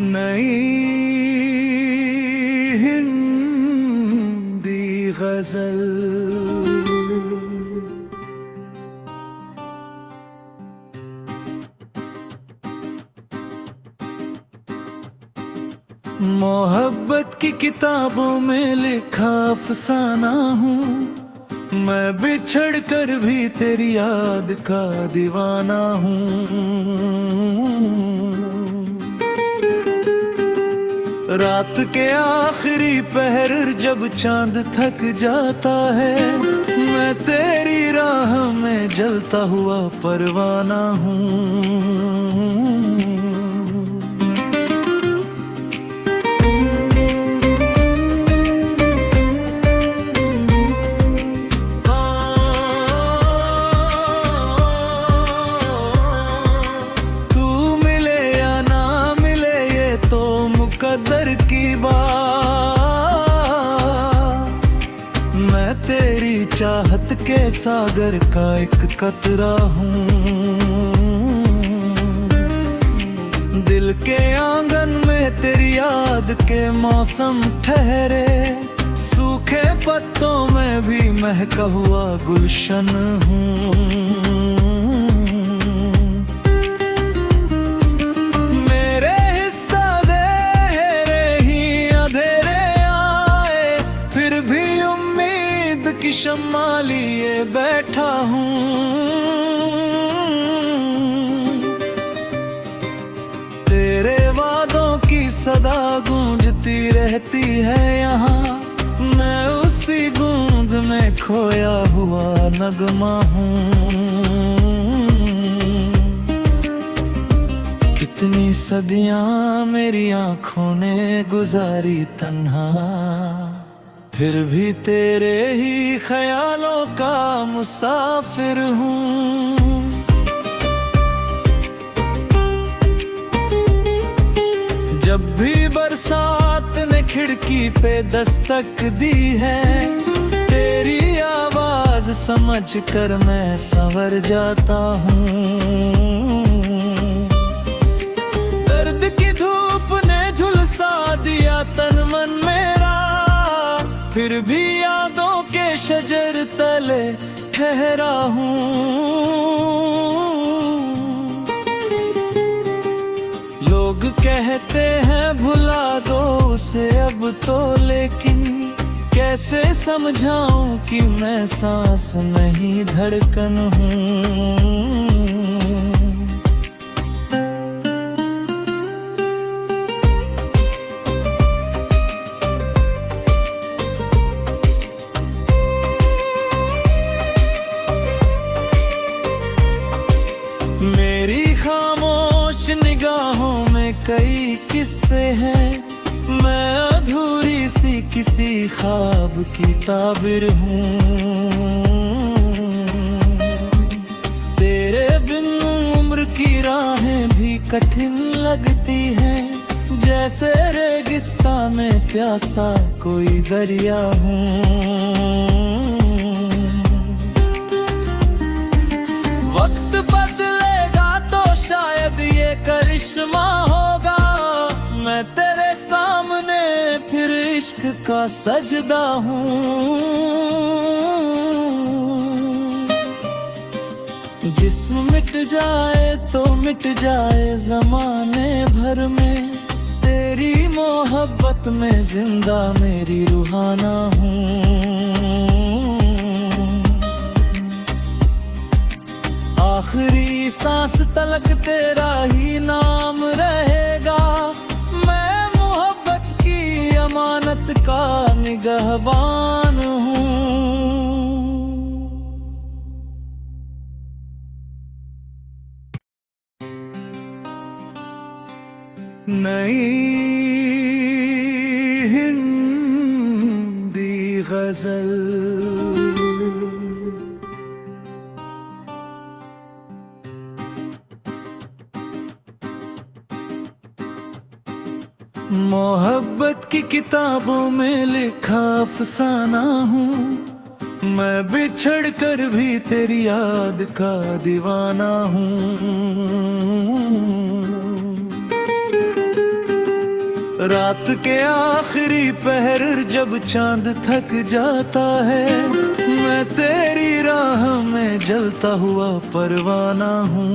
नई हिंदी गजल। मोहब्बत की किताबों में लिखा अफसाना हूँ मैं, बिछड़ कर भी तेरी याद का दीवाना हूँ। रात के आखिरी पहर जब चांद थक जाता है, मैं तेरी राह में जलता हुआ परवाना हूँ। कदर की बात, मैं तेरी चाहत के सागर का एक कतरा हूँ। दिल के आंगन में तेरी याद के मौसम ठहरे, सूखे पत्तों में भी महका हुआ गुलशन हूँ। शम्मा लिए बैठा हूँ, तेरे वादों की सदा गूंजती रहती है यहाँ, मैं उसी गूंज में खोया हुआ नगमा हूँ। कितनी सदियाँ मेरी आँखों ने गुजारी तन्हा, फिर भी तेरे ही ख्यालों का मुसाफिर हूँ। जब भी बरसात ने खिड़की पे दस्तक दी है, तेरी आवाज समझ कर मैं संवर जाता हूँ। दर्द की धूप ने झुलसा दिया तन मन मेरा, फिर भी यादों के शजर तले ठहरा हूँ। लोग कहते हैं भुला दो उसे अब तो, लेकिन कैसे समझाऊं कि मैं सांस नहीं धड़कन हूँ। मेरी खामोश निगाहों में कई किस्से हैं, मैं अधूरी सी किसी ख्वाब की ताबिर हूँ। तेरे बिन उम्र की राहें भी कठिन लगती हैं, जैसे रेगिस्तान में प्यासा कोई दरिया हूँ। ये करिश्मा होगा, मैं तेरे सामने फिर इश्क का सजदा हूँ। जिस्म मिट जाए तो मिट जाए ज़माने भर में, तेरी मोहब्बत में जिंदा मेरी रूहाना हूँ। आखिरी सांस तलक तेरा ही नाम रहेगा, मैं मोहब्बत की अमानत का निगहबान हूँ। नई हिंदी गजल। मोहब्बत की किताबों में लिखा अफसाना हूँ मैं, बिछड़ कर भी तेरी याद का दीवाना हूँ। रात के आखिरी पहर जब चांद थक जाता है, मैं तेरी राह में जलता हुआ परवाना हूँ।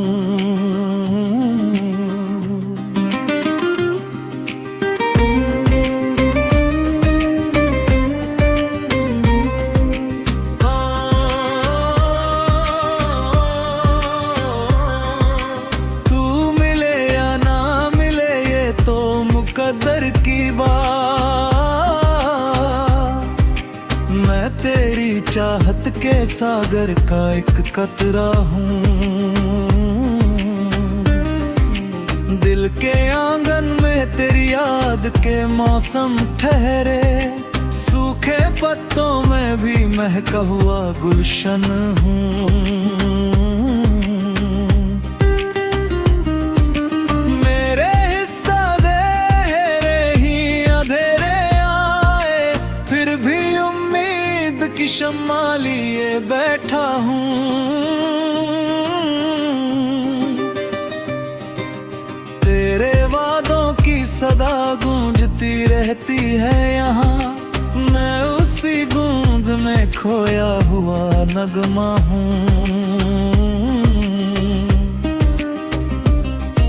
कदर की बात, मैं तेरी चाहत के सागर का एक कतरा हूँ। दिल के आंगन में तेरी याद के मौसम ठहरे, सूखे पत्तों में भी महका हुआ गुलशन हूँ। शम्मा लिए बैठा हूँ, तेरे वादों की सदा गूंजती रहती है यहाँ। मैं उसी गूंज में खोया हुआ नगमा हूँ।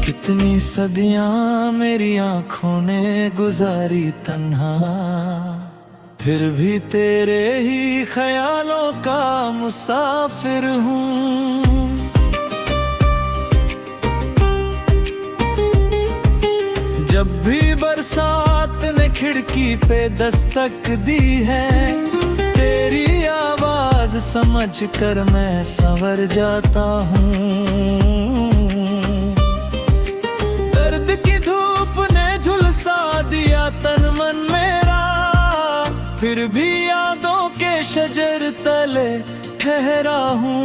कितनी सदियाँ मेरी आँखों ने गुजारी तन्हा, फिर भी तेरे ही ख्यालों का मुसाफिर हूँ। जब भी बरसात ने खिड़की पे दस्तक दी है, तेरी आवाज समझ कर मैं संवर जाता हूँ। दर्द की धूप ने झुलसा दिया तन मन मेरा, फिर भी यादों के शजर तले ठहरा हूँ।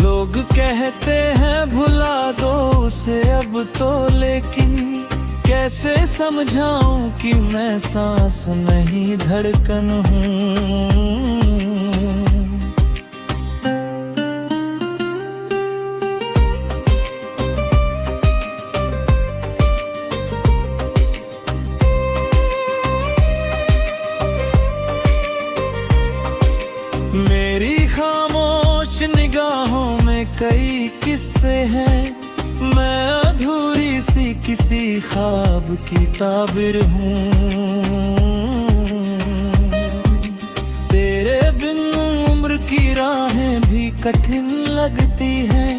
लोग कहते हैं भुला दो उसे अब तो, लेकिन कैसे समझाऊं कि मैं सांस नहीं धड़कन हूँ। मेरी खामोश निगाहों में कई किस्से हैं, मैं अधूरी सी किसी ख्वाब की ताबिर हूँ। तेरे बिन उम्र की राहें भी कठिन लगती हैं,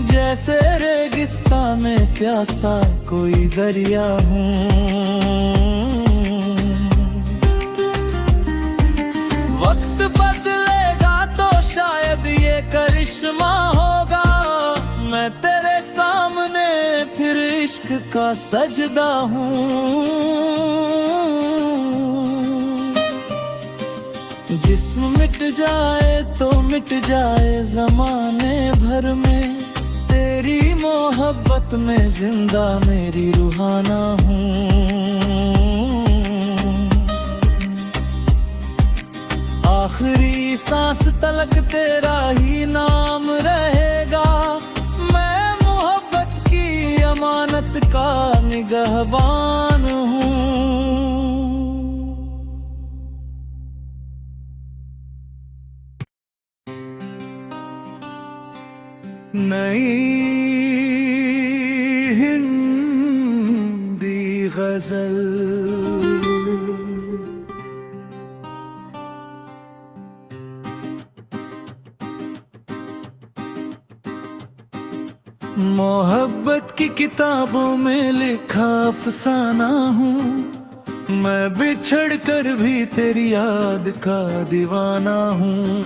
जैसे रेगिस्तान में प्यासा कोई दरिया हूँ। करिश्मा होगा मैं तेरे सामने फिर इश्क का सजदा हूँ। जिस्म मिट जाए तो मिट जाए ज़माने भर में, तेरी मोहब्बत में जिंदा मेरी रूहाना हूँ। आखिरी सांस तलक तेरा ही नाम रहेगा, मैं मोहब्बत की अमानत का निगहबान हूँ। नई हिंदी गजल। मोहब्बत की किताबों में लिखा अफसाना हूँ, मैं बिछड़ कर भी तेरी याद का दीवाना हूँ।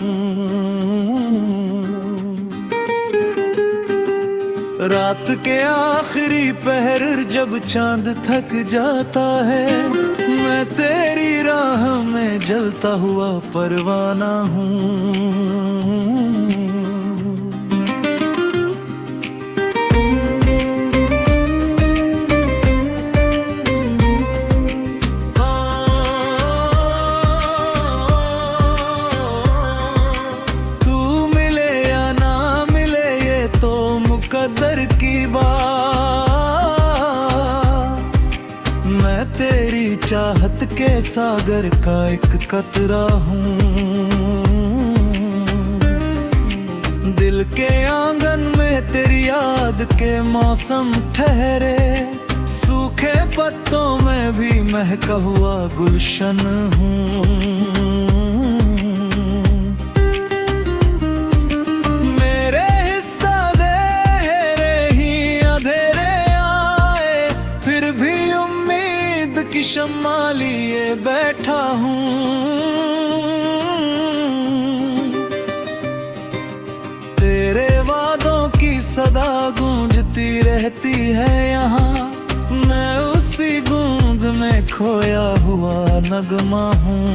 रात के आखिरी पहर जब चांद थक जाता है, मैं तेरी राह में जलता हुआ परवाना हूँ। कदर की बात, चाहत के सागर का एक कतरा हूँ। दिल के आंगन में तेरी याद के मौसम ठहरे, सूखे पत्तों में भी महका हुआ गुलशन हूँ। मेरे हिस्सा अंधेरे ही अंधेरे आए, फिर भी उम्मीद की शम्मा लिए बैठा हूँ। तेरे वादों की सदा गूंजती रहती है यहाँ, मैं उसी गूंज में खोया हुआ नगमा हूँ।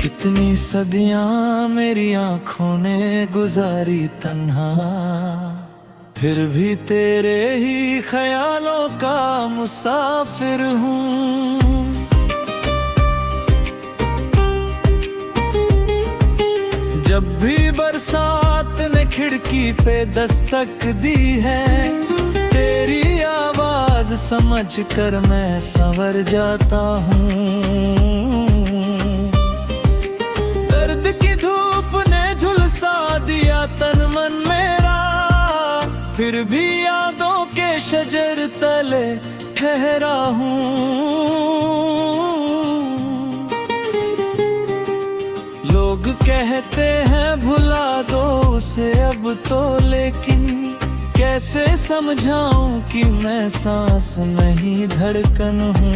कितनी सदियां मेरी आंखों ने गुजारी तन्हा, फिर भी तेरे ही ख्यालों का मुसाफिर हूँ। जब भी बरसात ने खिड़की पे दस्तक दी है, तेरी आवाज समझ कर मैं संवर जाता हूँ। दर्द की धूप ने झुलसा दिया तन मन मेरा, फिर भी यादों के शजर तले ठहरा हूँ। लोग कहते हैं भुला दो उसे अब तो, लेकिन कैसे समझाऊं कि मैं सांस नहीं धड़कन हूँ।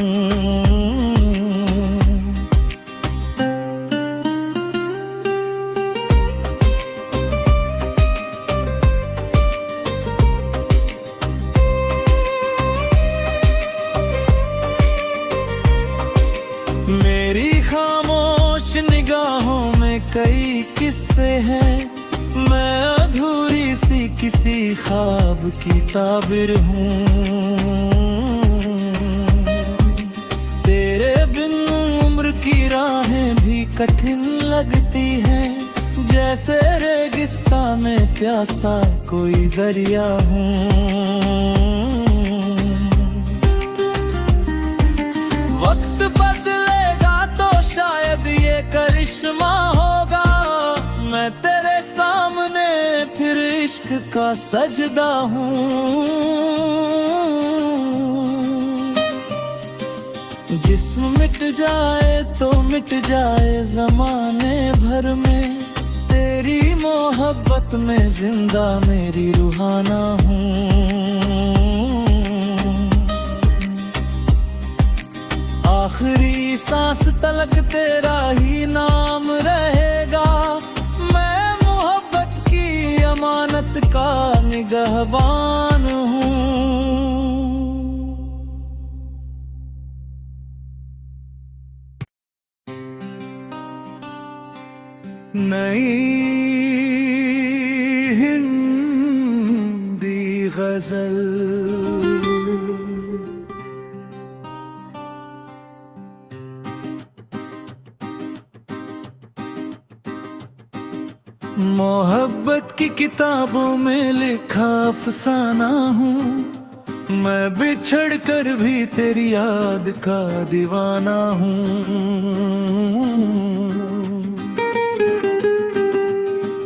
मेरी खामोश निगाहों में कई किस्से हैं, मैं अधूरी सी किसी ख्वाब की ताबिर हूँ। तेरे बिन उम्र की राहें भी कठिन लगती हैं, जैसे रेगिस्तान में प्यासा कोई दरिया हूँ। वक्त बदलेगा तो शायद ये करिश्मा होगा, मैं तेरे सामने फिर इश्क का सजदा हूँ। जिस्म मिट जाए तो मिट जाए ज़माने भर में, तेरी मोहब्बत में जिंदा मेरी रूहाना हूँ। आखिरी सांस तलक तेरा ही नाम रहेगा, मैं मोहब्बत की अमानत का निगहबान हूँ। नई हिंदी गजल। मोहब्बत की किताबों में लिखा अफसाना हूँ, मैं बिछड़ कर भी तेरी याद का दीवाना हूँ।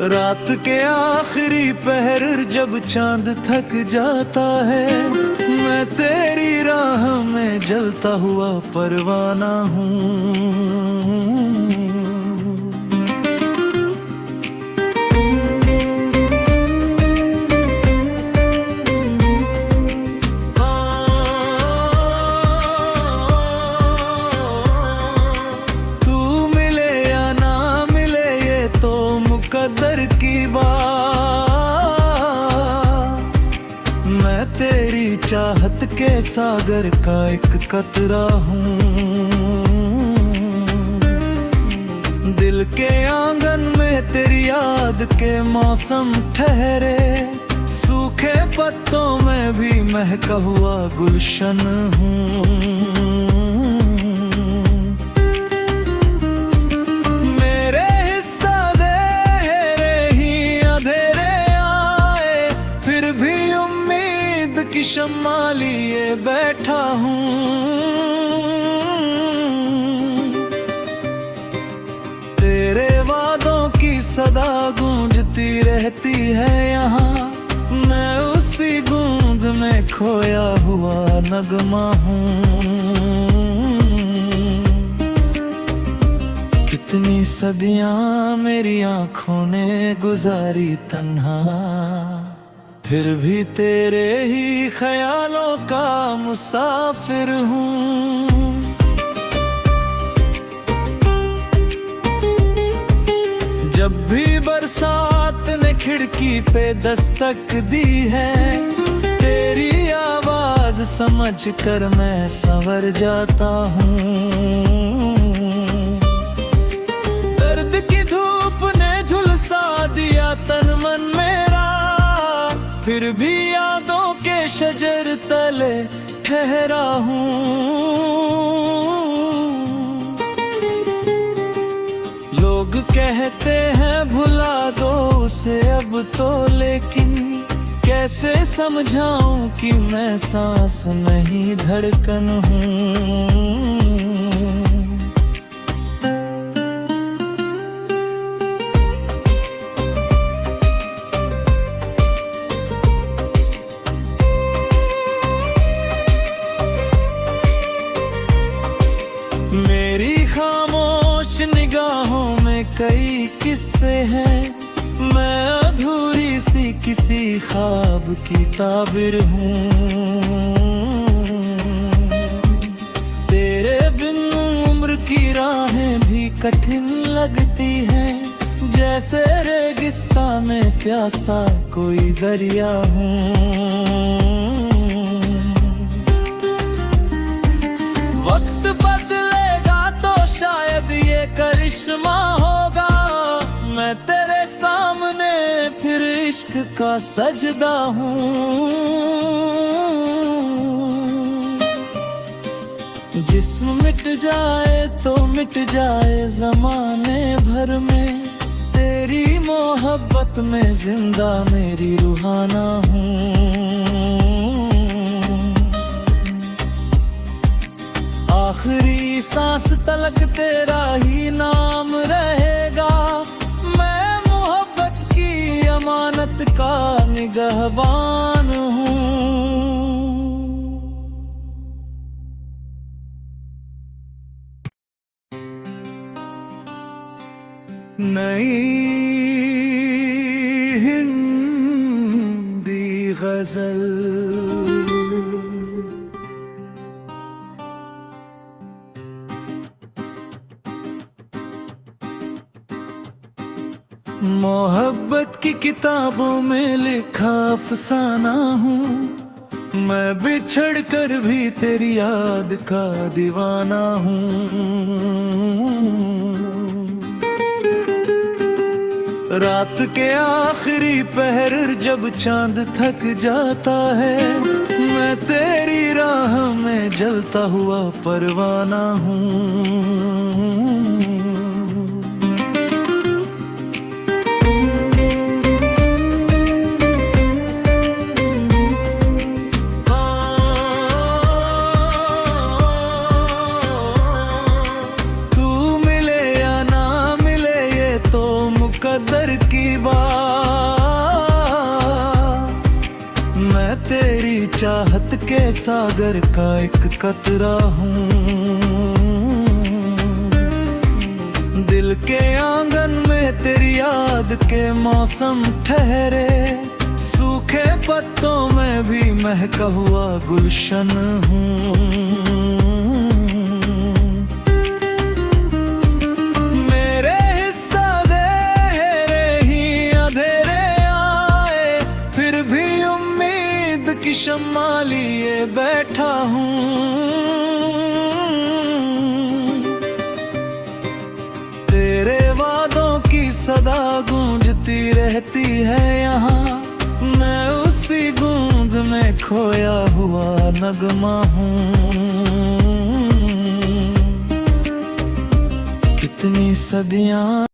रात के आखिरी पहर जब चांद थक जाता है, मैं तेरी राह में जलता हुआ परवाना हूँ। कदर की बात, मैं तेरी चाहत के सागर का एक कतरा हूँ। दिल के आंगन में तेरी याद के मौसम ठहरे, सूखे पत्तों में भी महका हुआ गुलशन हूँ। शम्मा लिए रहती है यहाँ। मैं उसी गूंज में खोया हुआ नगमा हूँ। कितनी सदियां मेरी आंखों ने गुजारी तन्हा, फिर भी तेरे ही ख्यालों का मुसाफिर हूँ। जब भी बरसात ने खिड़की पे दस्तक दी है, तेरी आवाज समझ कर मैं संवर जाता हूँ। दर्द की धूप ने झुलसा दिया तन मन मेरा, फिर भी यादों के शजर तले ठहरा हूँ। लोग कहते हैं भुला दो उसे अब तो, लेकिन कैसे समझाऊं कि मैं सांस नहीं धड़कन हूँ। मेरी खामोश निगाहों में कई किस्से हैं, मैं अधूरी सी किसी ख्वाब की ताबिर हूँ। तेरे बिन उम्र की राहें भी कठिन लगती हैं, जैसे रेगिस्तान में प्यासा कोई दरिया हूँ। वक्त बदलेगा तो शायद ये करिश्मा होगा, मैं तेरे सामने फिर इश्क का सजदा हूँ। जिस्म मिट जाए तो मिट जाए ज़माने भर में, तेरी मोहब्बत में जिंदा मेरी रूहाना हूँ। आखिरी सांस तलक तेरा ही नाम रहेगा, मैं मोहब्बत की अमानत का निगहबान हूँ। नई हिंदी गजल। मोहब्बत की किताबों में लिखा अफसाना हूँ, मैं बिछड़ कर भी तेरी याद का दीवाना हूँ। रात के आखिरी पहर जब चांद थक जाता है, मैं तेरी राह में जलता हुआ परवाना हूँ। कदर की बात, मैं तेरी चाहत के सागर का एक कतरा हूँ। दिल के आंगन में तेरी याद के मौसम ठहरे, सूखे पत्तों में भी महका हुआ गुलशन हूँ। शम्मा लिए बैठा हूँ, तेरे वादों की सदा गूंजती रहती है यहाँ। मैं उसी गूंज में खोया हुआ नगमा हूँ। कितनी सदियां